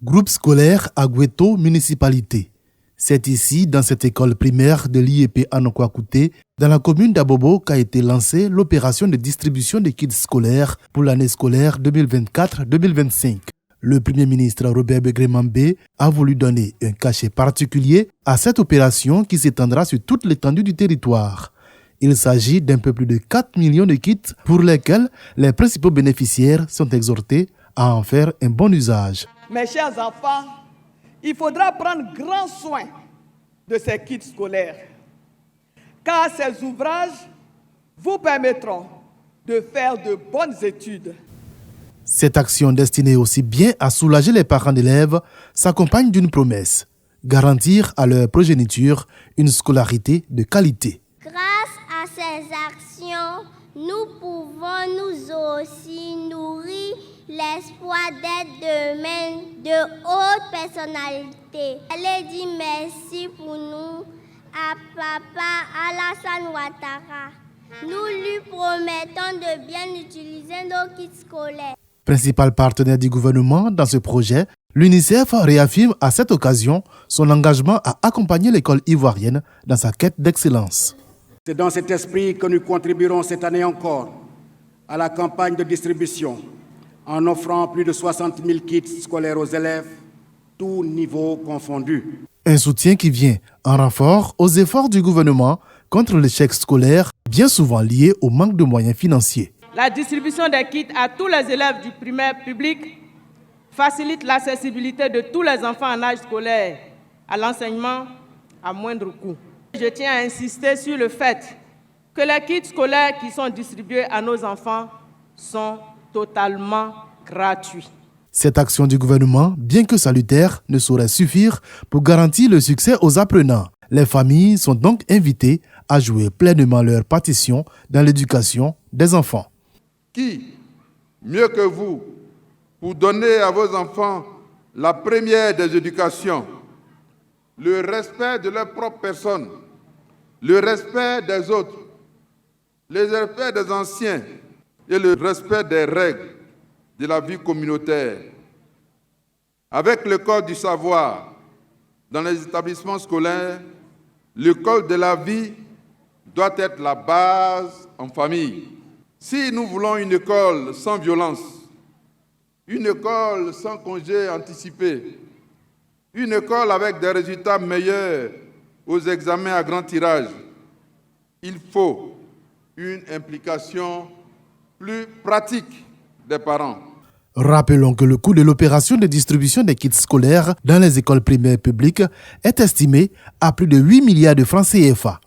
Groupe scolaire Agweto Municipalité. C'est ici, dans cette école primaire de l'IEP Anokwakouté, dans la commune d'Abobo, qu'a été lancée l'opération de distribution des kits scolaires pour l'année scolaire 2024-2025. Le Premier ministre Robert Begré-Mambé a voulu donner un cachet particulier à cette opération qui s'étendra sur toute l'étendue du territoire. Il s'agit d'un peu plus de 4 millions de kits pour lesquels les principaux bénéficiaires sont exhortés à en faire un bon usage. Mes chers enfants, il faudra prendre grand soin de ces kits scolaires, car ces ouvrages vous permettront de faire de bonnes études. Cette action destinée aussi bien à soulager les parents d'élèves s'accompagne d'une promesse, garantir à leur progéniture une scolarité de qualité. Grâce à ces actions, nous pouvons nous aussi nourrir l'espoir d'être demain de hautes personnalités. Allez dire merci pour nous à Papa Alassane Ouattara. Nous lui promettons de bien utiliser nos kits scolaires. Principal partenaire du gouvernement dans ce projet, l'UNICEF réaffirme à cette occasion son engagement à accompagner l'école ivoirienne dans sa quête d'excellence. C'est dans cet esprit que nous contribuerons cette année encore à la campagne de distribution en offrant plus de 60 000 kits scolaires aux élèves, tous niveaux confondus. Un soutien qui vient en renfort aux efforts du gouvernement contre l'échec scolaire, bien souvent lié au manque de moyens financiers. La distribution des kits à tous les élèves du primaire public facilite l'accessibilité de tous les enfants en âge scolaire à l'enseignement à moindre coût. Je tiens à insister sur le fait que les kits scolaires qui sont distribués à nos enfants sont totalement gratuits. Cette action du gouvernement, bien que salutaire, ne saurait suffire pour garantir le succès aux apprenants. Les familles sont donc invitées à jouer pleinement leur partition dans l'éducation des enfants. Qui, mieux que vous, pour donner à vos enfants la première des éducations, le respect de leur propre personne, le respect des autres, le respect des anciens et le respect des règles de la vie communautaire. Avec l'école du savoir, dans les établissements scolaires, l'école de la vie doit être la base en famille. Si nous voulons une école sans violence, une école sans congé anticipé, une école avec des résultats meilleurs aux examens à grand tirage, il faut une implication plus pratique des parents. Rappelons que le coût de l'opération de distribution des kits scolaires dans les écoles primaires publiques est estimé à plus de 8 milliards de francs CFA.